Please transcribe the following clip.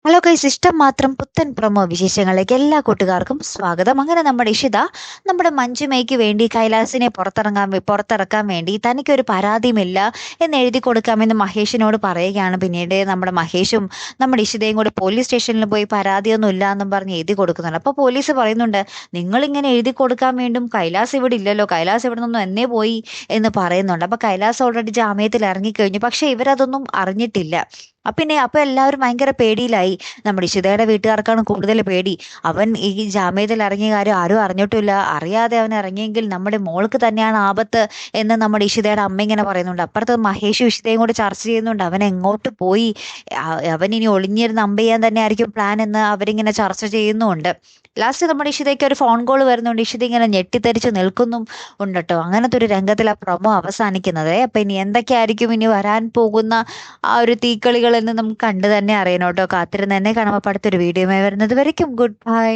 Hello guys, ഇഷ്ടം മാത്രം പുത്തൻ പ്രൊമോ വിശേഷങ്ങളിലേക്ക് എല്ലാ കൂട്ടുകാർക്കും സ്വാഗതം. അങ്ങനെ നമ്മുടെ ഇഷിത നമ്മുടെ മഞ്ജുമയ്ക്ക് വേണ്ടി കൈലാസിനെ പുറത്തിറക്കാൻ വേണ്ടി തനിക്കൊരു പരാതിയുമില്ല എന്ന് എഴുതി കൊടുക്കാമെന്ന് മഹേഷിനോട് പറയുകയാണ്. പിന്നീട് നമ്മുടെ മഹേഷും നമ്മുടെ ഇഷിതയും കൂടി പോലീസ് സ്റ്റേഷനിൽ പോയി പരാതിയൊന്നും ഇല്ല എന്നും പറഞ്ഞ് എഴുതി കൊടുക്കുന്നുണ്ട്. അപ്പോൾ പോലീസ് പറയുന്നുണ്ട്, നിങ്ങളിങ്ങനെ എഴുതി കൊടുക്കാൻ വേണ്ടും കൈലാസ് ഇവിടെ ഇല്ലല്ലോ, കൈലാസ് ഇവിടെ നിന്നും എന്നേ പോയി എന്ന് പറയുന്നുണ്ട്. അപ്പൊ കൈലാസ് ഓൾറെഡി ജാമ്യത്തിൽ ഇറങ്ങിക്കഴിഞ്ഞു, പക്ഷെ ഇവരതൊന്നും അറിഞ്ഞിട്ടില്ല. അപ്പൊ എല്ലാവരും ഭയങ്കര പേടിയിലായി. നമ്മുടെ ഇഷിതയുടെ വീട്ടുകാർക്കാണ് കൂടുതൽ പേടി. അവൻ ഈ ജാമ്യത്തിൽ ഇറങ്ങിയ കാര്യം ആരും അറിഞ്ഞിട്ടില്ല, അറിയാതെ അവൻ ഇറങ്ങിയെങ്കിൽ നമ്മുടെ മോൾക്ക് തന്നെയാണ് ആപത്ത് എന്ന് നമ്മുടെ ഇഷിതയുടെ അമ്മ ഇങ്ങനെ പറയുന്നുണ്ട്. അപ്പുറത്ത് മഹേഷും ഇഷിതയും കൂടി ചർച്ച ചെയ്യുന്നുണ്ട്, അവൻ എങ്ങോട്ട് പോയി, അവൻ ഇനി ഒളിഞ്ഞിരുന്ന് അമ്പ ചെയ്യാൻ തന്നെ ആയിരിക്കും പ്ലാൻ എന്ന് അവരിങ്ങനെ ചർച്ച ചെയ്യുന്നുണ്ട്. ലാസ്റ്റ് നമ്മുടെ ഇഷിതയ്ക്ക് ഒരു ഫോൺ കോൾ വരുന്നുണ്ട്. ഇഷിത ഇങ്ങനെ ഞെട്ടിത്തെറിച്ച് നിൽക്കുന്നും ഉണ്ട് കേട്ടോ. അങ്ങനത്തെ ഒരു രംഗത്തിൽ ആ പ്രൊമോ അവസാനിക്കുന്നത്. അപ്പൊ ഇനി എന്തൊക്കെയായിരിക്കും ഇനി വരാൻ പോകുന്ന ആ ഒരു തീക്കളികൾ എന്ന് നമുക്ക് കണ്ടു തന്നെ അറിയണം കേട്ടോ. കാത്തിരുന്ന് തന്നെ കാണുമ്പോൾ അടുത്തൊരു വീഡിയോ വരുന്നത് വരയ്ക്കും. Good bye.